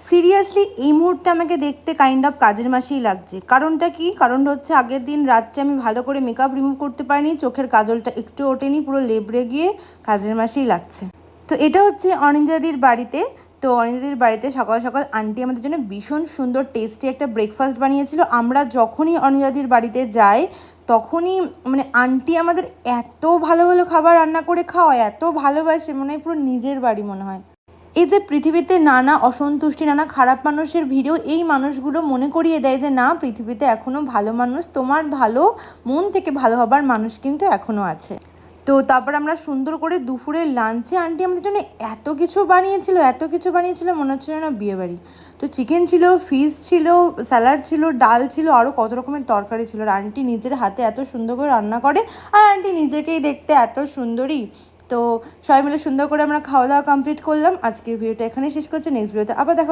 Seriously এই মুহূর্তে আমাকে দেখতে কাইন্ড অফ কাজের মাসেই লাগছে। কারণটা কি? কারণটা হচ্ছে আগের দিন রাত্রে আমি ভালো করে মেকআপ রিমুভ করতে পারিনি, চোখের কাজলটা একটু ওঠেনি, পুরো লেবড়ে গিয়ে কাজের মাসেই লাগছে। তো এটা হচ্ছে অনিন্দাদির বাড়িতে। তো অনিন্দাদির বাড়িতে সকাল সকাল আন্টি আমাদের জন্য ভীষণ সুন্দর টেস্টি একটা ব্রেকফাস্ট বানিয়েছিল। আমরা যখনই অনিন্দাদির বাড়িতে যাই তখনই মানে আন্টি আমাদের এত ভালো ভালো খাবার রান্না করে খাওয়ায়, এত ভালোবাসে, মনে হয় পুরো নিজের বাড়ি মনে হয়। এই যে পৃথিবীতে নানা অসন্তুষ্টি, নানা খারাপ মানুষের ভিড়েও এই মানুষগুলো মনে করিয়ে দেয় যে না, পৃথিবীতে এখনও ভালো মানুষ, তোমার ভালো মন থেকে ভালো হবার মানুষ কিন্তু এখনও আছে। তো তারপর আমরা সুন্দর করে দুপুরের লাঞ্চে আন্টি আমাদের জন্য এত কিছু বানিয়েছিল, এত কিছু বানিয়েছিল, মনে হচ্ছিল না বিয়েবাড়ি। তো চিকেন ছিল, ফিশ ছিল, স্যালাড ছিল, ডাল ছিল, আরও কত রকমের তরকারি ছিল। আর আন্টি নিজের হাতে এত সুন্দর করে রান্না করে, আর আন্টি নিজেকেই দেখতে এত সুন্দরী। তো সবাই মিলে সুন্দর করে আমরা খাওয়া দাওয়া কমপ্লিট করলাম। আজকের ভিডিওটা এখানে শেষ করছি, নেক্সট ভিডিওতে আবার দেখা